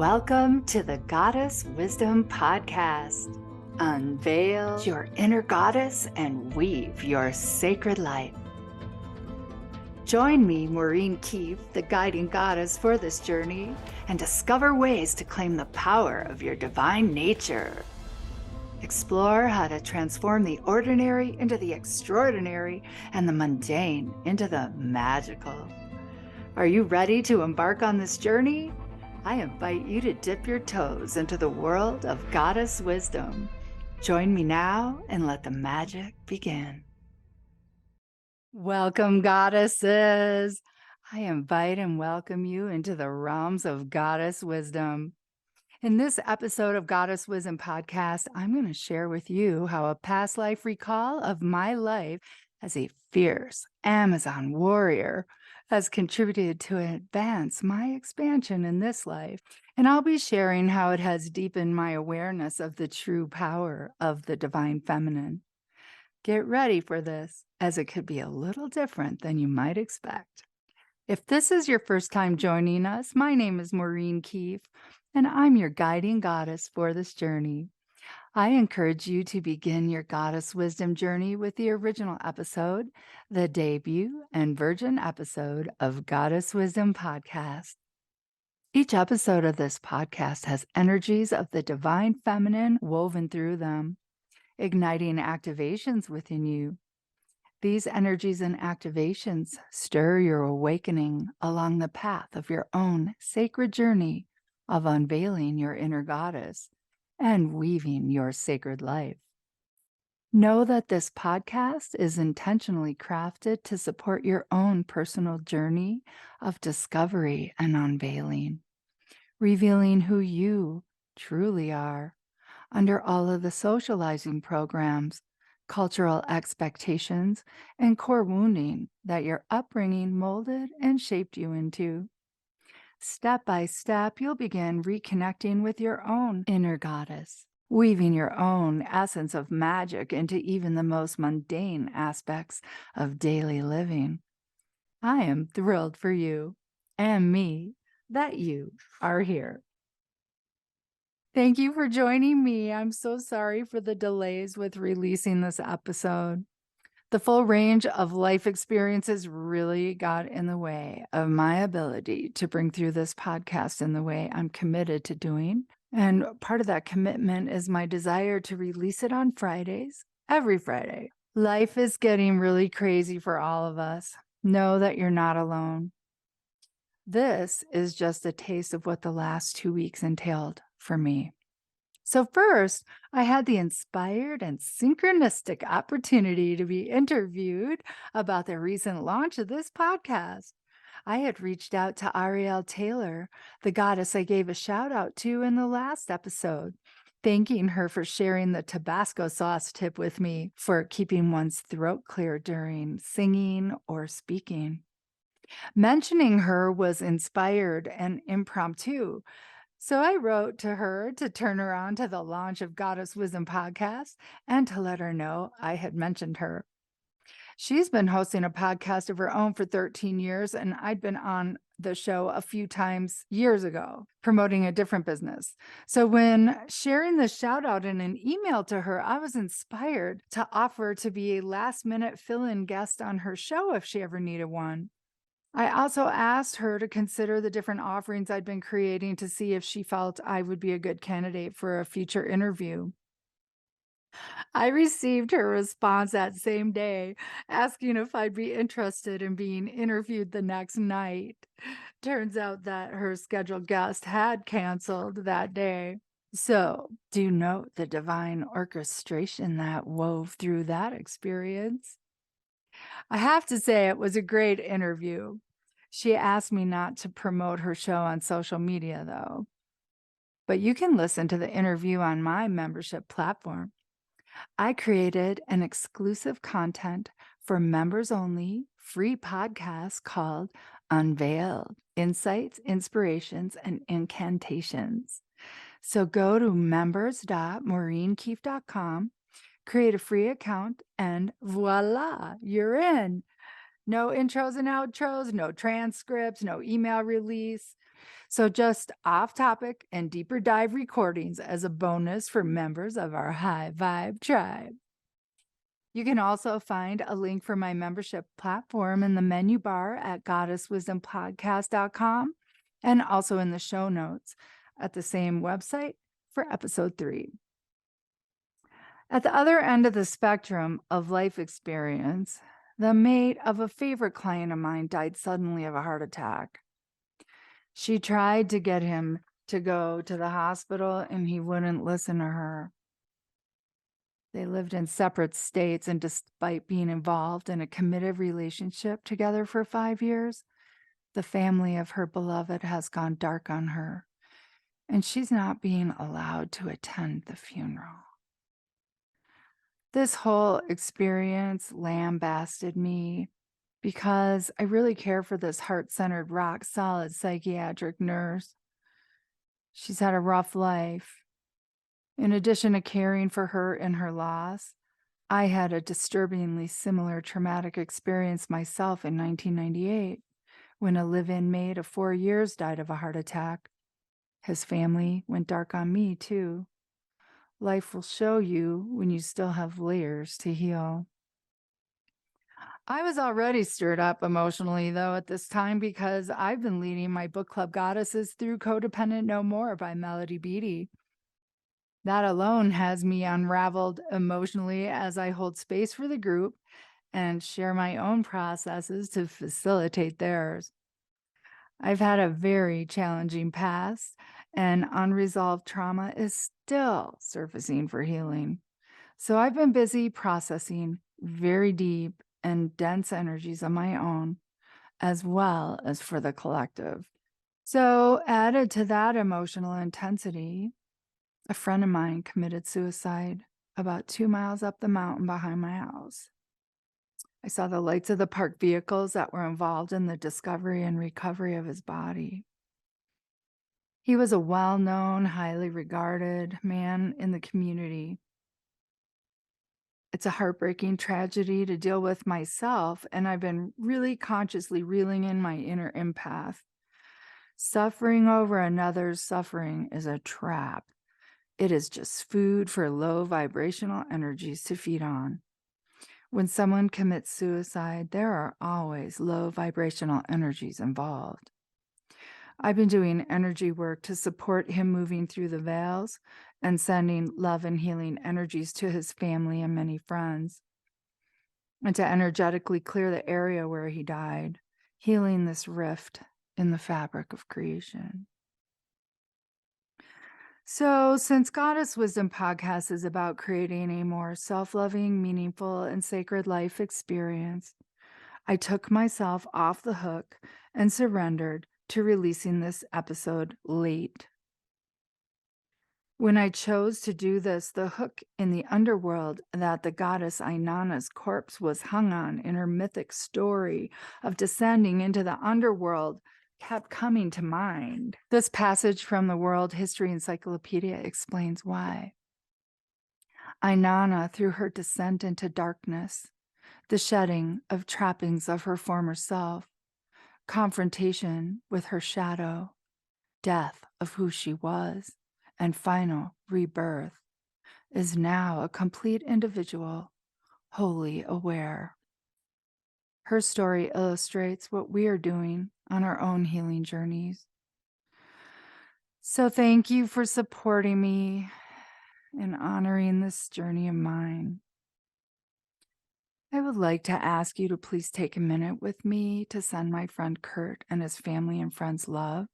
Welcome to the Goddess Wisdom Podcast. Unveil your inner goddess and weave your sacred life. Join me, Maureen Keefe, the guiding goddess for this journey, and discover ways to claim the power of your divine nature. Explore how to transform the ordinary into the extraordinary and the mundane into the magical. Are you ready to embark on this journey? I invite you to dip your toes into the world of goddess wisdom. Join me now and let the magic begin. Welcome, goddesses. I invite and welcome you into the realms of goddess wisdom. In this episode of Goddess Wisdom Podcast, I'm going to share with you how a past life recall of my life as a fierce Amazon warrior has contributed to advance my expansion in this life. And I'll be sharing how it has deepened my awareness of the true power of the divine feminine. Get ready for this, as it could be a little different than you might expect. If this is your first time joining us, my name is Maureen Keefe, and I'm your guiding goddess for this journey. I encourage you to begin your goddess wisdom journey with the original episode, the debut and virgin episode of Goddess Wisdom Podcast. Each episode of this podcast has energies of the divine feminine woven through them, igniting activations within you. These energies and activations stir your awakening along the path of your own sacred journey of unveiling your inner goddess and weaving your sacred life. Know that this podcast is intentionally crafted to support your own personal journey of discovery and unveiling, revealing who you truly are under all of the socializing programs, cultural expectations, and core wounding that your upbringing molded and shaped you into. Step by step, you'll begin reconnecting with your own inner goddess, weaving your own essence of magic into even the most mundane aspects of daily living. I am thrilled for you and me that you are here. Thank you for joining me. I'm so sorry for the delays with releasing this episode. The full range of life experiences really got in the way of my ability to bring through this podcast in the way I'm committed to doing. And part of that commitment is my desire to release it on Fridays, every Friday. Life is getting really crazy for all of us. Know that you're not alone. This is just a taste of what the last 2 weeks entailed for me. So first, I had the inspired and synchronistic opportunity to be interviewed about the recent launch of this podcast. I had reached out to Ariel Taylor, the goddess I gave a shout out to in the last episode, thanking her for sharing the Tabasco sauce tip with me for keeping one's throat clear during singing or speaking. Mentioning her was inspired and impromptu. So I wrote to her to turn her on to the launch of Goddess Wisdom Podcast and to let her know I had mentioned her. She's been hosting a podcast of her own for 13 years, and I'd been on the show a few times years ago, promoting a different business. So when sharing the shout out in an email to her, I was inspired to offer to be a last-minute fill-in guest on her show if she ever needed one. I also asked her to consider the different offerings I'd been creating to see if she felt I would be a good candidate for a future interview. I received her response that same day, asking if I'd be interested in being interviewed the next night. Turns out that her scheduled guest had canceled that day. So, do note the divine orchestration that wove through that experience. I have to say, it was a great interview. She asked me not to promote her show on social media, though. But you can listen to the interview on my membership platform. I created an exclusive content for members only free podcast called Unveiled: Insights, Inspirations, and Incantations. So go to members.maureenkeefe.com, create a free account, and voila, you're in. No intros and outros, no transcripts, no email release. So just off topic and deeper dive recordings as a bonus for members of our high vibe tribe. You can also find a link for my membership platform in the menu bar at goddesswisdompodcast.com and also in the show notes at the same website for episode 3. At the other end of the spectrum of life experience, the mate of a favorite client of mine died suddenly of a heart attack. She tried to get him to go to the hospital, and he wouldn't listen to her. They lived in separate states, and despite being involved in a committed relationship together for 5 years, the family of her beloved has gone dark on her, and she's not being allowed to attend the funeral. This whole experience lambasted me because I really care for this heart-centered, rock-solid psychiatric nurse. She's had a rough life. In addition to caring for her in her loss, I had a disturbingly similar traumatic experience myself in 1998 when a live-in maid of 4 years died of a heart attack. His family went dark on me, too. Life will show you when you still have layers to heal. I was already stirred up emotionally, though, at this time because I've been leading my book club goddesses through Codependent No More by Melody Beattie. That alone has me unraveled emotionally as I hold space for the group and share my own processes to facilitate theirs. I've had a very challenging past, and unresolved trauma is still surfacing for healing. So I've been busy processing very deep and dense energies of my own, as well as for the collective. So, added to that emotional intensity, a friend of mine committed suicide about 2 miles up the mountain behind my house. I saw the lights of the parked vehicles that were involved in the discovery and recovery of his body. He was a well-known, highly regarded man in the community. It's a heartbreaking tragedy to deal with myself, and I've been really consciously reeling in my inner empath. Suffering over another's suffering is a trap. It is just food for low vibrational energies to feed on. When someone commits suicide, there are always low vibrational energies involved. I've been doing energy work to support him moving through the veils and sending love and healing energies to his family and many friends, and to energetically clear the area where he died, healing this rift in the fabric of creation. So, since Goddess Wisdom Podcast is about creating a more self-loving, meaningful, and sacred life experience, I took myself off the hook and surrendered to releasing this episode late. When I chose to do this, the hook in the underworld that the goddess Ainana's corpse was hung on in her mythic story of descending into the underworld kept coming to mind. This passage from the World History Encyclopedia explains why. Ainana, through her descent into darkness, the shedding of trappings of her former self, confrontation with her shadow, death of who she was, and final rebirth, is now a complete individual, wholly aware. Her story illustrates what we are doing on our own healing journeys. So thank you for supporting me and honoring this journey of mine. I would like to ask you to please take a minute with me to send my friend Kurt and his family and friends love,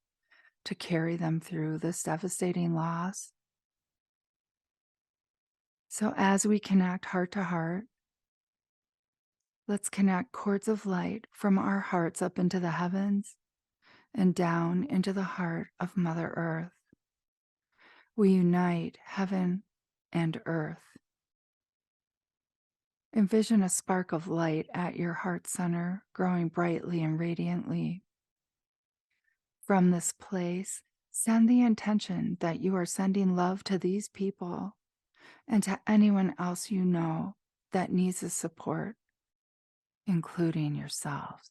to carry them through this devastating loss. So as we connect heart to heart, let's connect cords of light from our hearts up into the heavens and down into the heart of Mother Earth. We unite heaven and earth. Envision a spark of light at your heart center, growing brightly and radiantly. From this place, send the intention that you are sending love to these people and to anyone else you know that needs the support, including yourselves.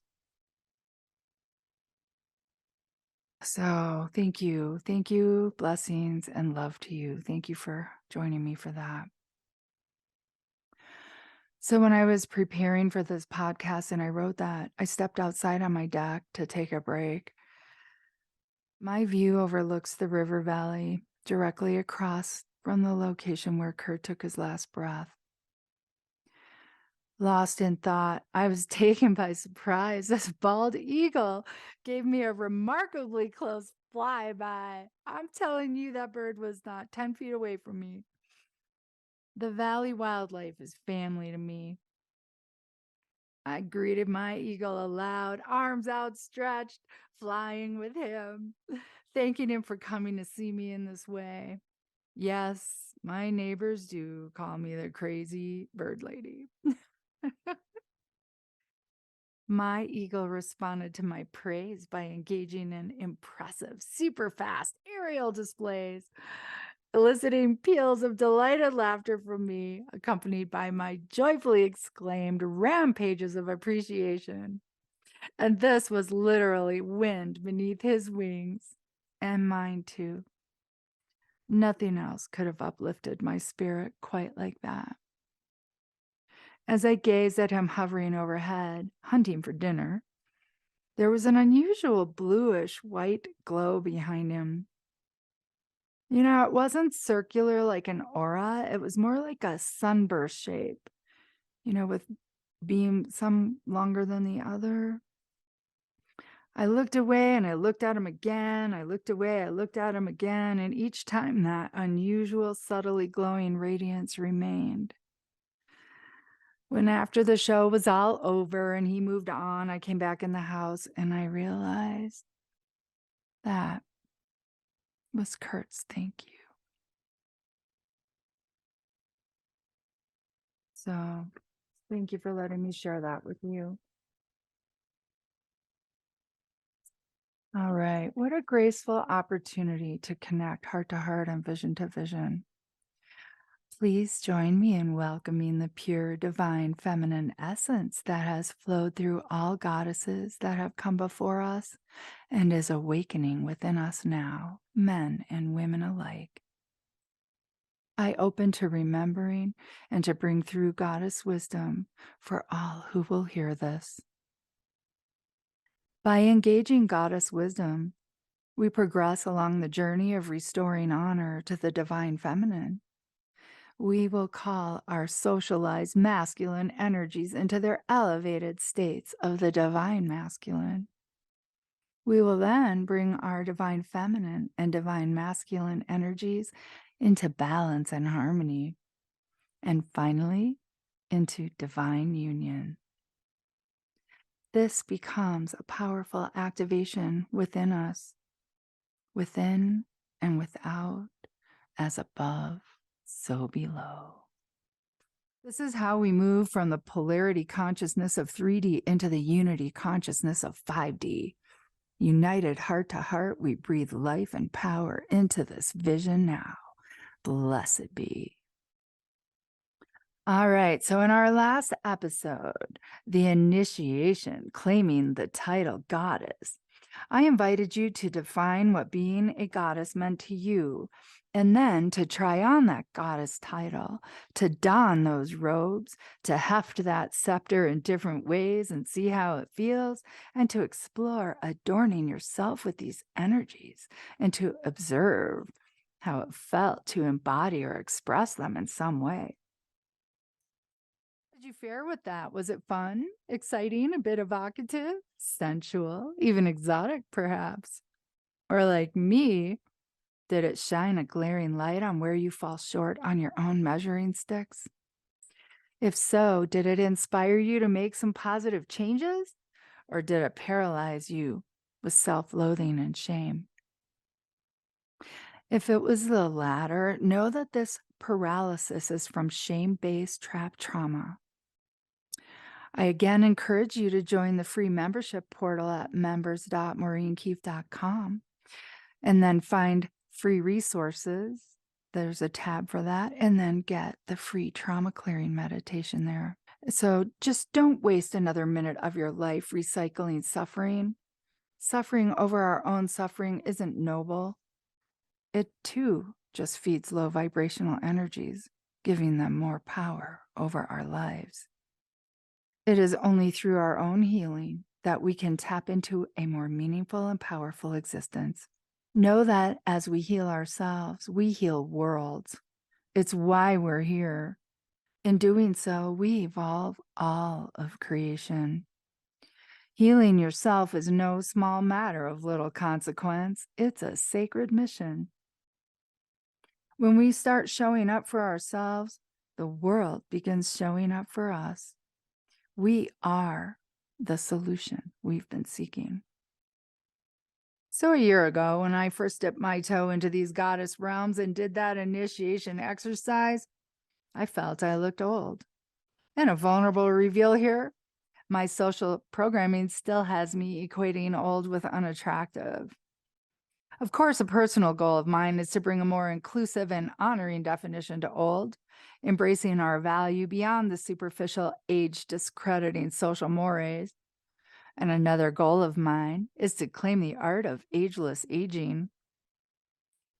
So thank you. Thank you. Blessings and love to you. Thank you for joining me for that. So when I was preparing for this podcast and I wrote that, I stepped outside on my deck to take a break. My view overlooks the river valley directly across from the location where Kurt took his last breath. Lost in thought, I was taken by surprise. This bald eagle gave me a remarkably close flyby. I'm telling you, that bird was not 10 feet away from me. The valley wildlife is family to me. I greeted my eagle aloud, arms outstretched, flying with him, thanking him for coming to see me in this way. Yes, my neighbors do call me the crazy bird lady. My eagle responded to my praise by engaging in impressive, super fast aerial displays, eliciting peals of delighted laughter from me, accompanied by my joyfully exclaimed rampages of appreciation. And this was literally wind beneath his wings, and mine too. Nothing else could have uplifted my spirit quite like that. As I gazed at him hovering overhead, hunting for dinner, there was an unusual bluish white glow behind him. It wasn't circular like an aura. It was more like a sunburst shape, with beam some longer than the other. I looked away and I looked at him again. I looked away, I looked at him again. And each time that unusual, subtly glowing radiance remained. When after the show was all over and he moved on, I came back in the house and I realized that was Kurt's thank you. So thank you for letting me share that with you. All right. What a graceful opportunity to connect heart to heart and vision to vision. Please join me in welcoming the pure, divine, feminine essence that has flowed through all goddesses that have come before us and is awakening within us now, men and women alike. I open to remembering and to bring through goddess wisdom for all who will hear this. By engaging goddess wisdom, we progress along the journey of restoring honor to the divine feminine. We will call our socialized masculine energies into their elevated states of the divine masculine. We will then bring our divine feminine and divine masculine energies into balance and harmony, and finally, into divine union. This becomes a powerful activation within us, within and without, as above, so below. This is how we move from the polarity consciousness of 3D into the unity consciousness of 5D. United heart to heart, we breathe life and power into this vision now. Blessed be. All right, so in our last episode, the initiation, claiming the title goddess, I invited you to define what being a goddess meant to you, and then to try on that goddess title, to don those robes, to heft that scepter in different ways and see how it feels, and to explore adorning yourself with these energies, and to observe how it felt to embody or express them in some way. Did you fare with that? Was it fun, exciting, a bit evocative, sensual, even exotic, perhaps? Or like me, did it shine a glaring light on where you fall short on your own measuring sticks? If so, did it inspire you to make some positive changes? Or did it paralyze you with self-loathing and shame? If it was the latter, know that this paralysis is from shame-based trap trauma. I again encourage you to join the free membership portal at members.maureenkeefe.com and then find free resources. There's a tab for that, and then get the free trauma clearing meditation there. So just don't waste another minute of your life recycling suffering. Suffering over our own suffering isn't noble. It too just feeds low vibrational energies, giving them more power over our lives. It is only through our own healing that we can tap into a more meaningful and powerful existence. Know that as we heal ourselves, we heal worlds. It's why we're here. In doing so, we evolve all of creation. Healing yourself is no small matter of little consequence. It's a sacred mission. When we start showing up for ourselves, the world begins showing up for us. We are the solution we've been seeking. So a year ago, when I first dipped my toe into these goddess realms and did that initiation exercise, I felt I looked old. And a vulnerable reveal here, my social programming still has me equating old with unattractive. Of course, a personal goal of mine is to bring a more inclusive and honoring definition to old, embracing our value beyond the superficial age discrediting social mores. And another goal of mine is to claim the art of ageless aging.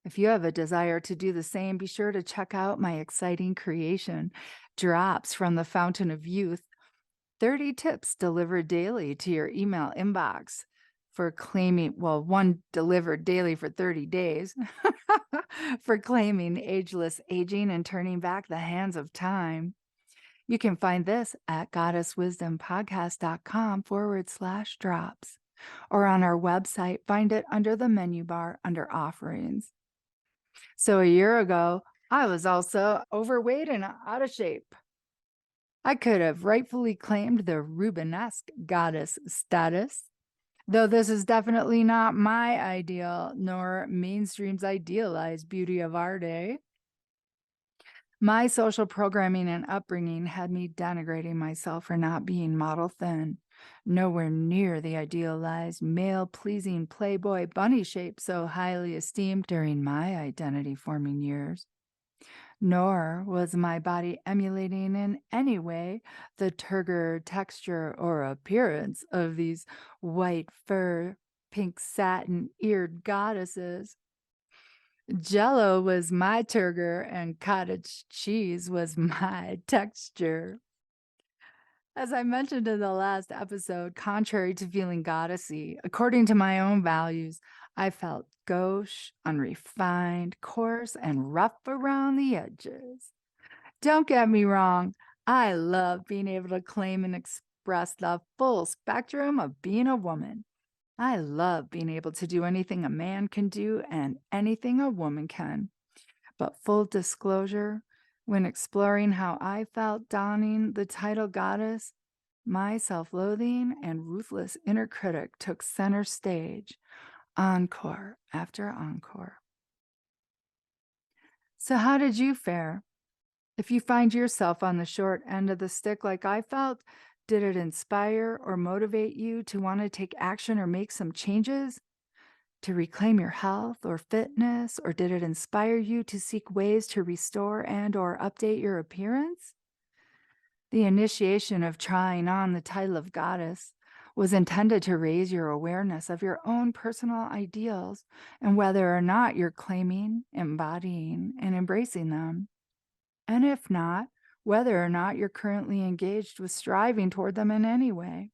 If you have a desire to do the same, be sure to check out my exciting creation, Drops from the Fountain of Youth, 30 tips delivered daily to your email inbox for claiming, well, one delivered daily for 30 days, for claiming ageless aging and turning back the hands of time. You can find this at goddesswisdompodcast.com/drops or on our website. Find it under the menu bar under offerings. So a year ago, I was also overweight and out of shape. I could have rightfully claimed the Rubenesque goddess status, though this is definitely not my ideal, nor mainstream's idealized beauty of our day. My social programming and upbringing had me denigrating myself for not being model thin, nowhere near the idealized, male-pleasing playboy bunny shape so highly esteemed during my identity-forming years. Nor was my body emulating in any way the turgor texture or appearance of these white fur, pink satin eared goddesses. Jello was my turgor and cottage cheese was my texture. As I mentioned in the last episode, contrary to feeling goddessy, according to my own values, I felt gauche, unrefined, coarse, and rough around the edges. Don't get me wrong, I love being able to claim and express the full spectrum of being a woman. I love being able to do anything a man can do and anything a woman can. But full disclosure, when exploring how I felt donning the title goddess, my self-loathing and ruthless inner critic took center stage, encore after encore. So how did you fare? If you find yourself on the short end of the stick like I felt, did it inspire or motivate you to want to take action or make some changes? To reclaim your health or fitness, or did it inspire you to seek ways to restore and or update your appearance? The initiation of trying on the title of goddess was intended to raise your awareness of your own personal ideals and whether or not you're claiming, embodying, and embracing them. And if not, whether or not you're currently engaged with striving toward them in any way.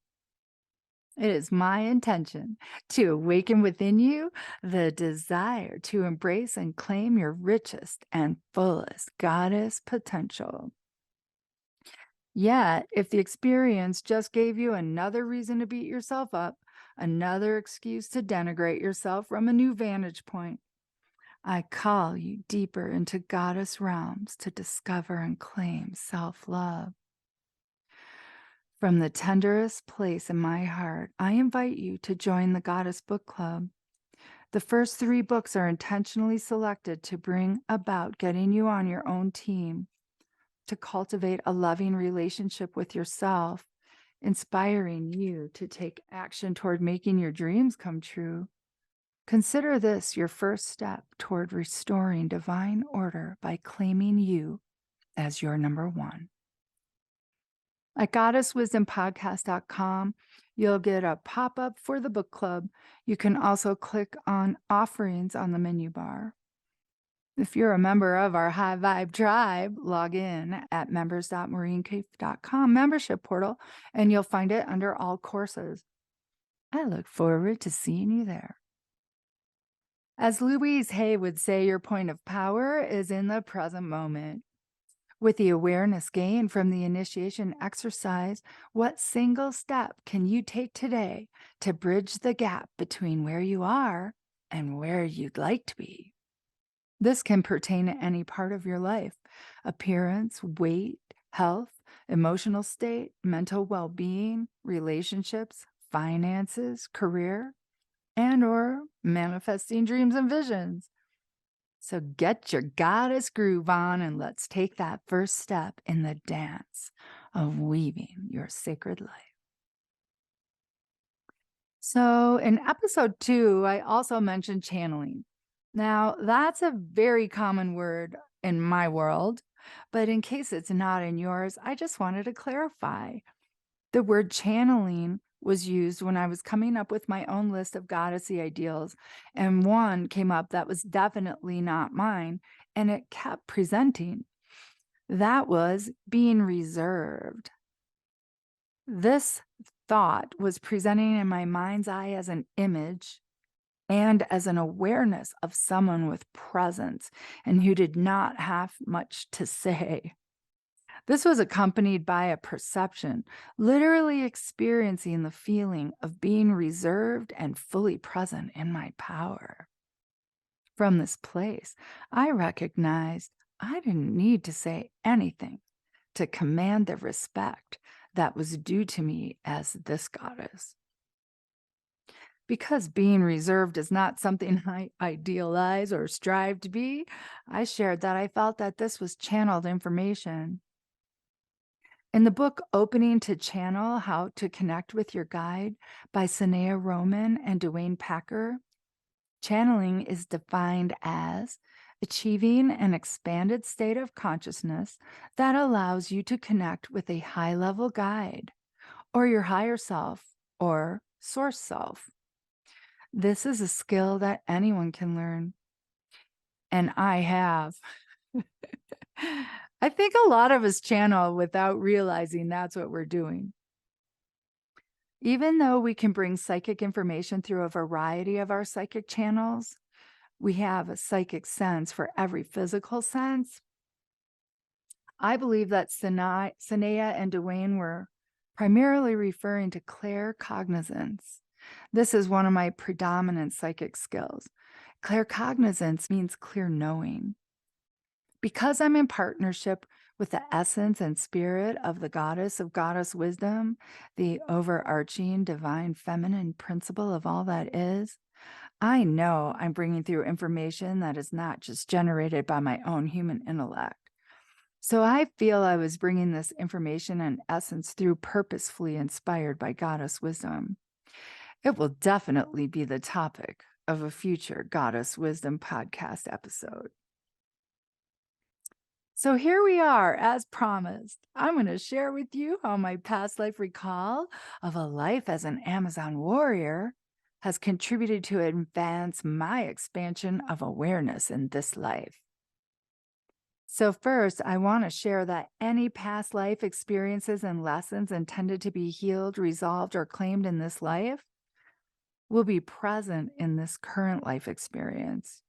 It is my intention to awaken within you the desire to embrace and claim your richest and fullest goddess potential. Yet, if the experience just gave you another reason to beat yourself up, another excuse to denigrate yourself from a new vantage point, I call you deeper into goddess realms to discover and claim self-love. From the tenderest place in my heart, I invite you to join the Goddess Book Club. The first 3 books are intentionally selected to bring about getting you on your own team, to cultivate a loving relationship with yourself, inspiring you to take action toward making your dreams come true. Consider this your first step toward restoring divine order by claiming you as your number one. At goddesswisdompodcast.com, You'll get a pop-up for the book club. You can also click on offerings on the menu bar. If you're a member of our High Vibe tribe, log in at members.maureenkeefe.com membership portal, and you'll find it under all courses. I look forward to seeing you there. As Louise Hay would say, your point of power is in the present moment. With the awareness gained from the initiation exercise, what single step can you take today to bridge the gap between where you are and where you'd like to be? This can pertain to any part of your life: appearance, weight, health, emotional state, mental well-being, relationships, finances, career, and or manifesting dreams and visions. So get your goddess groove on and let's take that first step in the dance of weaving your sacred life. So in episode 2, I also mentioned channeling. Now, that's a very common word in my world, but in case it's not in yours, I just wanted to clarify. The word channeling was used when I was coming up with my own list of goddessy ideals, and one came up that was definitely not mine, and it kept presenting. That was being reserved. This thought was presenting in my mind's eye as an image and as an awareness of someone with presence and who did not have much to say. This was accompanied by a perception, literally experiencing the feeling of being reserved and fully present in my power. From this place, I recognized I didn't need to say anything to command the respect that was due to me as this goddess. Because being reserved is not something I idealize or strive to be, I shared that I felt that this was channeled information. In the book Opening to Channel: How to Connect with Your Guide by Sanea Roman and Dwayne Packer, channeling is defined as achieving an expanded state of consciousness that allows you to connect with a high-level guide or your higher self or source self. This is a skill that anyone can learn, and I have. I think a lot of us channel without realizing that's what we're doing. Even though we can bring psychic information through a variety of our psychic channels, we have a psychic sense for every physical sense. I believe that Sanea and Dwayne were primarily referring to claircognizance. This is one of my predominant psychic skills. Claircognizance means clear knowing. Because I'm in partnership with the essence and spirit of the goddess of goddess wisdom, the overarching divine feminine principle of all that is, I know I'm bringing through information that is not just generated by my own human intellect. So I feel I was bringing this information and essence through purposefully inspired by goddess wisdom. It will definitely be the topic of a future Goddess Wisdom podcast episode. So here we are, as promised. I'm going to share with you how my past life recall of a life as an Amazon warrior has contributed to advance my expansion of awareness in this life. So first, I want to share that any past life experiences and lessons intended to be healed, resolved, or claimed in this life will be present in this current life experience.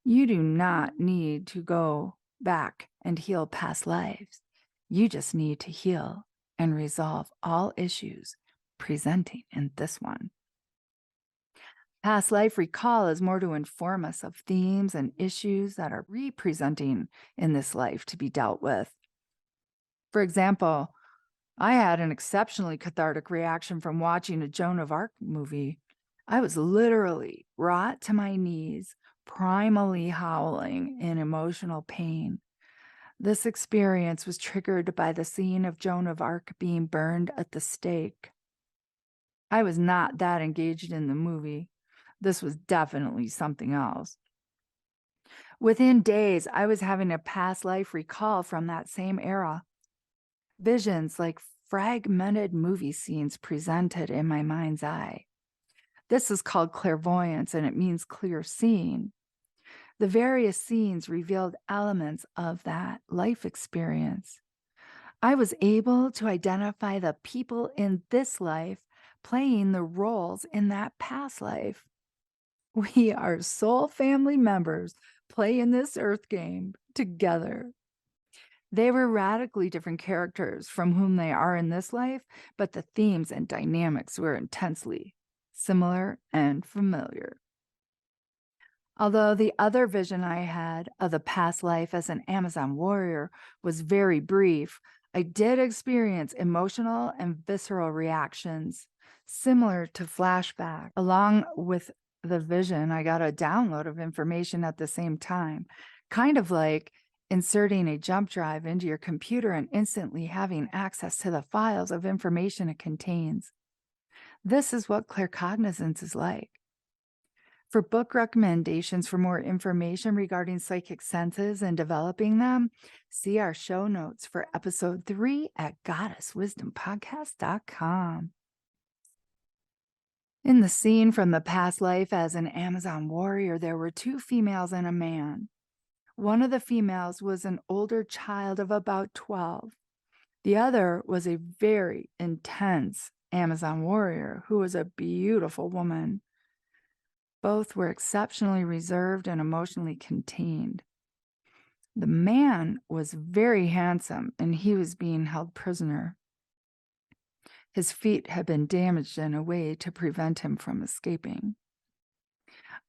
You do not need to go back and heal past lives. You just need to heal and resolve all issues presenting in this one. Past life recall is more to inform us of themes and issues that are representing in this life to be dealt with. For example, I had an exceptionally cathartic reaction from watching a Joan of Arc movie. I was literally brought to my knees, primally howling in emotional pain. This experience was triggered by the scene of Joan of Arc being burned at the stake. I was not that engaged in the movie. This was definitely something else. Within days, I was having a past life recall from that same era. Visions like fragmented movie scenes presented in my mind's eye. This is called clairvoyance, and it means clear seeing. The various scenes revealed elements of that life experience. I was able to identify the people in this life playing the roles in that past life. We are soul family members playing this earth game together. They were radically different characters from whom they are in this life, but the themes and dynamics were intensely similar and familiar. Although the other vision I had of the past life as an Amazon warrior was very brief, I did experience emotional and visceral reactions similar to flashback. Along with the vision, I got a download of information at the same time, kind of like inserting a jump drive into your computer and instantly having access to the files of information it contains. This is what claircognizance is like. For book recommendations for more information regarding psychic senses and developing them, see our show notes for episode 3 at goddesswisdompodcast.com. In the scene from the past life as an Amazon warrior, there were 2 females and a man. One of the females was an older child of about 12. The other was a very intense Amazon warrior who was a beautiful woman. Both were exceptionally reserved and emotionally contained. The man was very handsome, and he was being held prisoner. His feet had been damaged in a way to prevent him from escaping.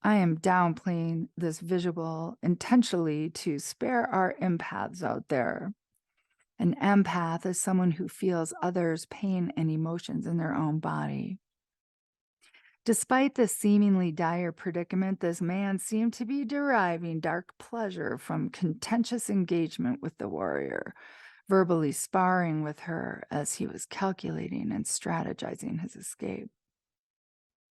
I am downplaying this visual intentionally to spare our empaths out there. An empath is someone who feels others' pain and emotions in their own body. Despite the seemingly dire predicament, this man seemed to be deriving dark pleasure from contentious engagement with the warrior, verbally sparring with her as he was calculating and strategizing his escape.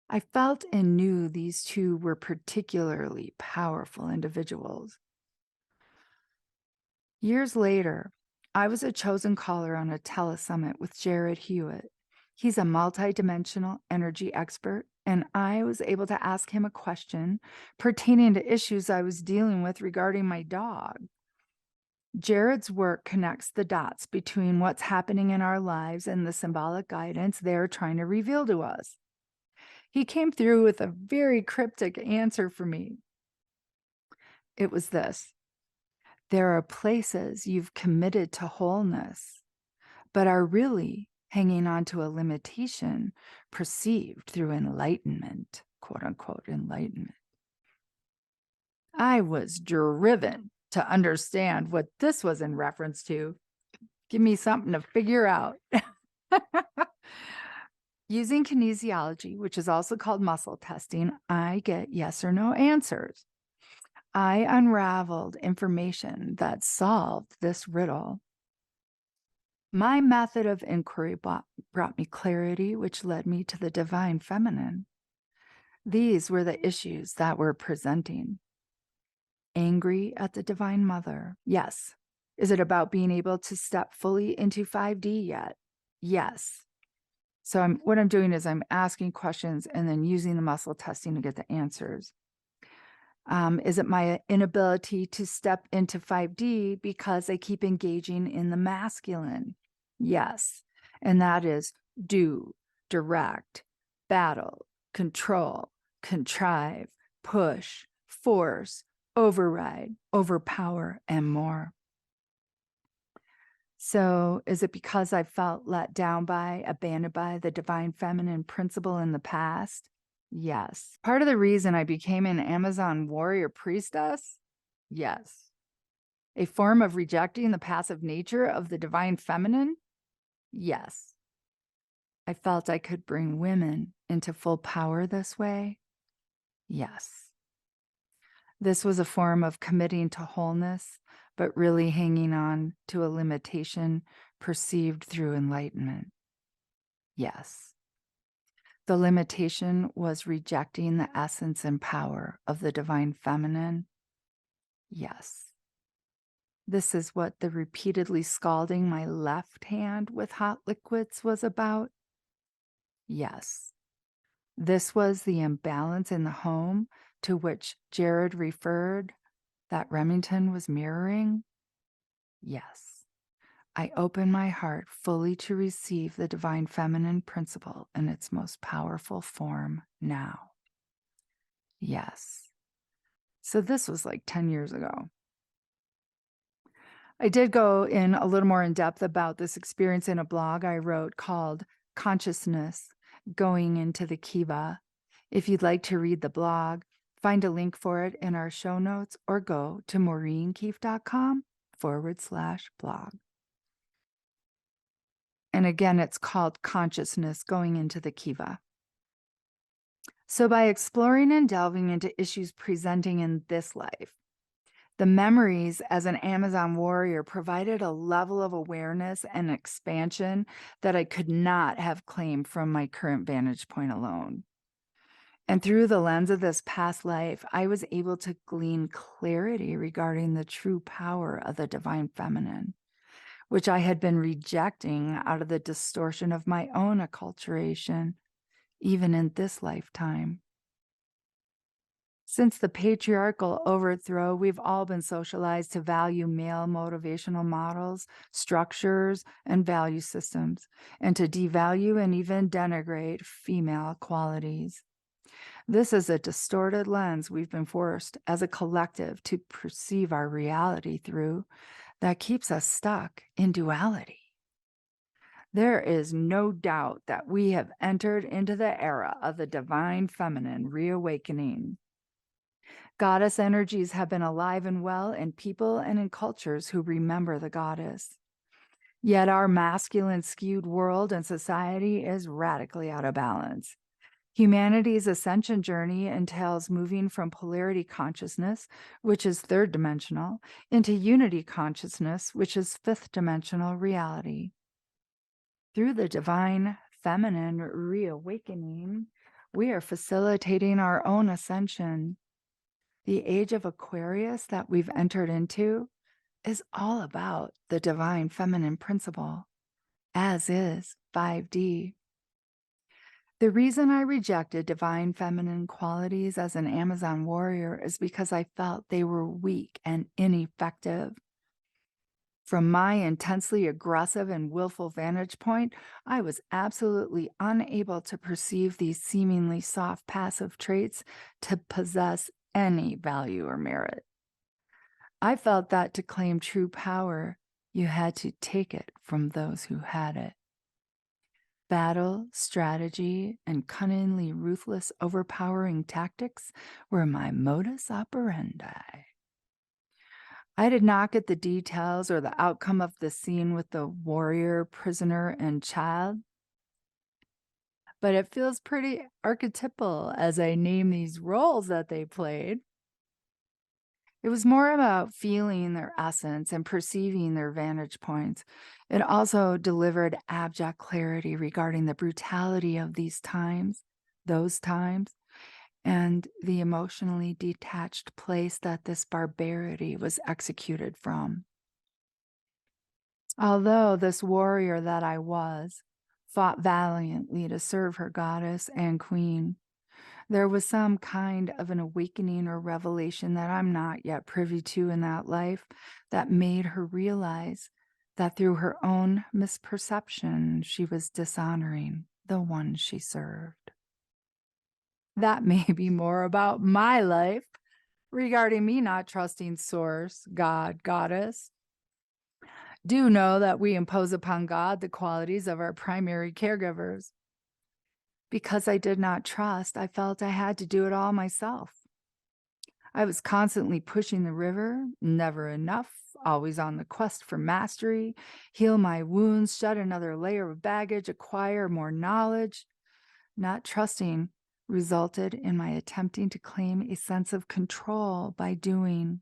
I felt and knew these 2 were particularly powerful individuals. Years later, I was a chosen caller on a telesummit with Jared Hewitt. He's a multidimensional energy expert, and I was able to ask him a question pertaining to issues I was dealing with regarding my dog. Jared's work connects the dots between what's happening in our lives and the symbolic guidance they're trying to reveal to us. He came through with a very cryptic answer for me. It was this: there are places you've committed to wholeness, but are really hanging on to a limitation perceived through enlightenment, quote unquote, enlightenment. I was driven to understand what this was in reference to. Give me something to figure out. Using kinesiology, which is also called muscle testing, I get yes or no answers. I unraveled information that solved this riddle. My method of inquiry brought me clarity, which led me to the divine feminine. These were the issues that were presenting. Angry at the divine mother? Yes. Is it about being able to step fully into 5D yet? Yes. So what I'm doing is I'm asking questions and then using the muscle testing to get the answers. Is it my inability to step into 5D because I keep engaging in the masculine? Yes. And that is do, direct, battle, control, contrive, push, force, override, overpower, and more. So is it because I felt let down by, abandoned by the divine feminine principle in the past? Yes. Part of the reason I became an Amazon warrior priestess? Yes. A form of rejecting the passive nature of the divine feminine? Yes. I felt I could bring women into full power this way? Yes. This was a form of committing to wholeness, but really hanging on to a limitation perceived through enlightenment? Yes. The limitation was rejecting the essence and power of the divine feminine? Yes. This is what the repeatedly scalding my left hand with hot liquids was about? Yes. This was the imbalance in the home to which Jared referred that Remington was mirroring? Yes. I open my heart fully to receive the divine feminine principle in its most powerful form now. Yes. So this was like 10 years ago. I did go in a little more in depth about this experience in a blog I wrote called Consciousness Going into the Kiva. If you'd like to read the blog, find a link for it in our show notes or go to maureenkeefe.com/blog. And again, it's called Consciousness Going into the Kiva. So by exploring and delving into issues presenting in this life, the memories as an Amazon warrior provided a level of awareness and expansion that I could not have claimed from my current vantage point alone. And through the lens of this past life, I was able to glean clarity regarding the true power of the divine feminine, which I had been rejecting out of the distortion of my own acculturation, even in this lifetime. Since the patriarchal overthrow, we've all been socialized to value male motivational models, structures, and value systems, and to devalue and even denigrate female qualities. This is a distorted lens we've been forced as a collective to perceive our reality through that keeps us stuck in duality. There is no doubt that we have entered into the era of the divine feminine reawakening. Goddess energies have been alive and well in people and in cultures who remember the goddess. Yet our masculine skewed world and society is radically out of balance. Humanity's ascension journey entails moving from polarity consciousness, which is third dimensional, into unity consciousness, which is fifth dimensional reality. Through the divine feminine reawakening, we are facilitating our own ascension. The age of Aquarius that we've entered into is all about the divine feminine principle, as is 5D. The reason I rejected divine feminine qualities as an Amazon warrior is because I felt they were weak and ineffective. From my intensely aggressive and willful vantage point, I was absolutely unable to perceive these seemingly soft passive traits to possess any value or merit. I felt that to claim true power, you had to take it from those who had it. Battle, strategy, and cunningly ruthless, overpowering tactics were my modus operandi. I did not get the details or the outcome of the scene with the warrior, prisoner, and child, but it feels pretty archetypal as I name these roles that they played. It was more about feeling their essence and perceiving their vantage points. It also delivered abject clarity regarding the brutality of those times, and the emotionally detached place that this barbarity was executed from. Although this warrior that I was fought valiantly to serve her goddess and queen, there was some kind of an awakening or revelation that I'm not yet privy to in that life that made her realize that through her own misperception, she was dishonoring the one she served. That may be more about my life regarding me not trusting Source, God, Goddess. Do know that we impose upon God the qualities of our primary caregivers. Because I did not trust, I felt I had to do it all myself. I was constantly pushing the river, never enough, always on the quest for mastery, heal my wounds, shed another layer of baggage, acquire more knowledge. Not trusting resulted in my attempting to claim a sense of control by doing.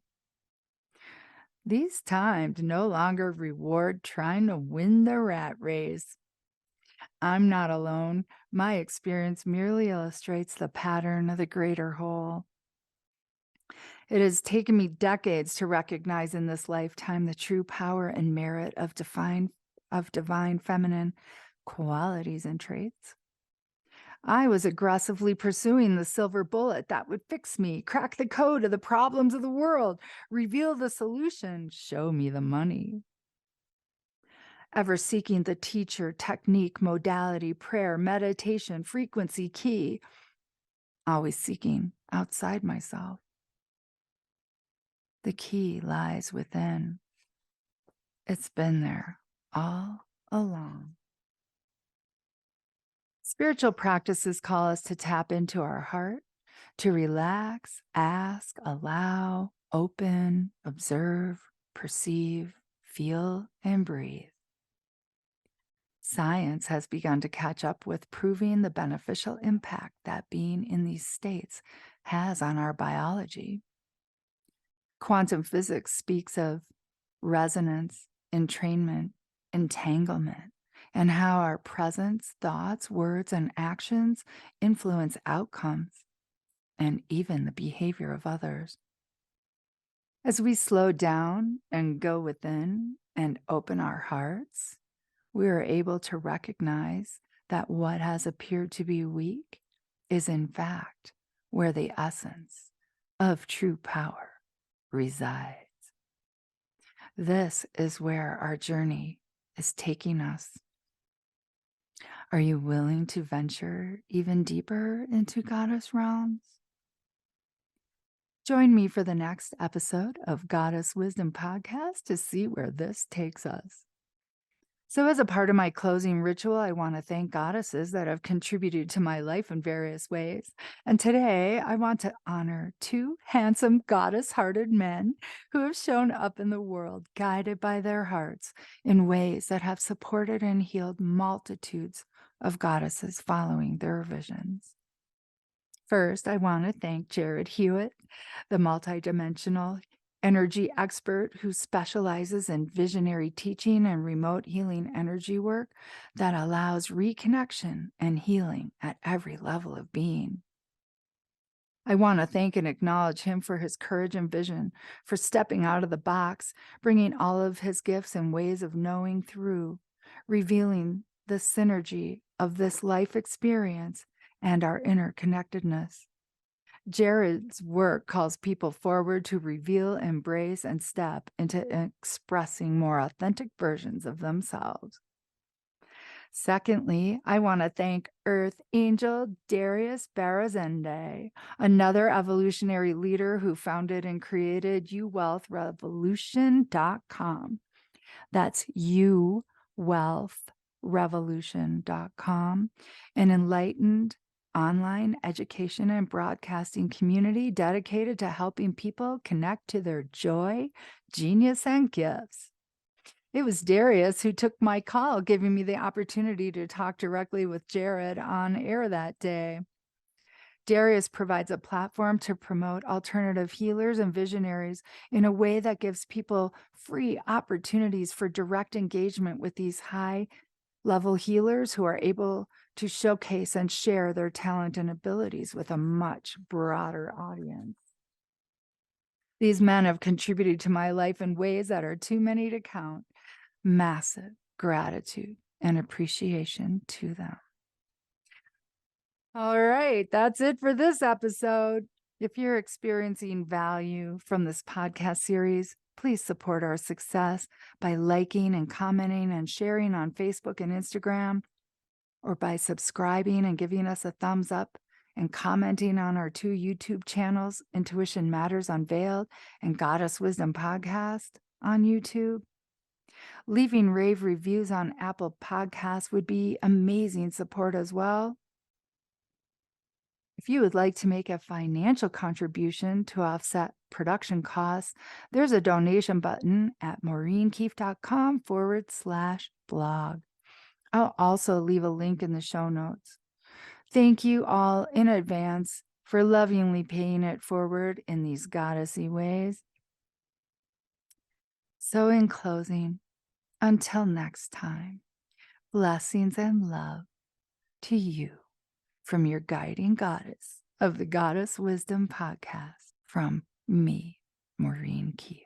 These times no longer reward trying to win the rat race. I'm not alone. My experience merely illustrates the pattern of the greater whole. It has taken me decades to recognize in this lifetime the true power and merit of divine feminine qualities and traits. I was aggressively pursuing the silver bullet that would fix me, crack the code of the problems of the world, reveal the solution, show me the money. Ever seeking the teacher, technique, modality, prayer, meditation, frequency, key, always seeking outside myself. The key lies within. It's been there all along. Spiritual practices call us to tap into our heart, to relax, ask, allow, open, observe, perceive, feel, and breathe. Science has begun to catch up with proving the beneficial impact that being in these states has on our biology. Quantum physics speaks of resonance, entrainment, entanglement, and how our presence, thoughts, words, and actions influence outcomes and even the behavior of others. As we slow down and go within and open our hearts, we are able to recognize that what has appeared to be weak is in fact where the essence of true power resides. This is where our journey is taking us. Are you willing to venture even deeper into goddess realms? Join me for the next episode of Goddess Wisdom Podcast to see where this takes us. So, as a part of my closing ritual, I want to thank goddesses that have contributed to my life in various ways. And today, I want to honor two handsome goddess-hearted men who have shown up in the world, guided by their hearts in ways that have supported and healed multitudes of goddesses following their visions. First, I want to thank Jared Hewitt, the multidimensional energy expert who specializes in visionary teaching and remote healing energy work that allows reconnection and healing at every level of being. I want to thank and acknowledge him for his courage and vision, for stepping out of the box, bringing all of his gifts and ways of knowing through, revealing the synergy of this life experience and our interconnectedness. Jared's work calls people forward to reveal, embrace, and step into expressing more authentic versions of themselves. Secondly, I want to thank Earth Angel Darius Barazende, another evolutionary leader who founded and created uwealthrevolution.com. That's uwealthrevolution.com, an enlightened online education and broadcasting community dedicated to helping people connect to their joy, genius, and gifts. It was Darius who took my call, giving me the opportunity to talk directly with Jared on air that day. Darius provides a platform to promote alternative healers and visionaries in a way that gives people free opportunities for direct engagement with these high-level healers who are able to showcase and share their talent and abilities with a much broader audience. These men have contributed to my life in ways that are too many to count. Massive gratitude and appreciation to them. All right, that's it for this episode. If you're experiencing value from this podcast series, please support our success by liking and commenting and sharing on Facebook and Instagram, or by subscribing and giving us a thumbs up and commenting on our two YouTube channels, Intuition Matters Unveiled and Goddess Wisdom Podcast on YouTube. Leaving rave reviews on Apple Podcasts would be amazing support as well. If you would like to make a financial contribution to offset production costs, there's a donation button at maureenkeefe.com/blog. I'll also leave a link in the show notes. Thank you all in advance for lovingly paying it forward in these goddessy ways. So in closing, until next time, blessings and love to you from your guiding goddess of the Goddess Wisdom Podcast from me, Maureen Keefe.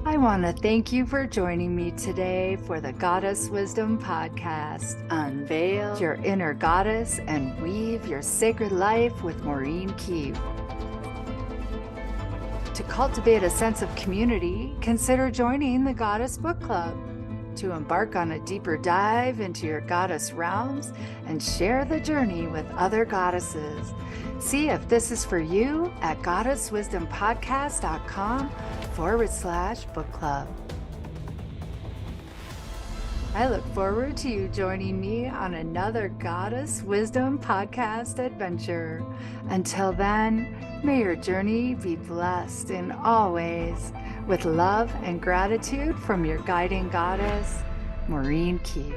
I want to thank you for joining me today for the Goddess Wisdom Podcast. Unveil your inner goddess and weave your sacred life with Maureen Keefe. To cultivate a sense of community, consider joining the Goddess Book Club to embark on a deeper dive into your goddess realms and share the journey with other goddesses. See if this is for you at goddesswisdompodcast.com/book club. I look forward to you joining me on another Goddess Wisdom Podcast adventure. Until then, may your journey be blessed in all ways. With love and gratitude from your guiding goddess, Maureen Keefe.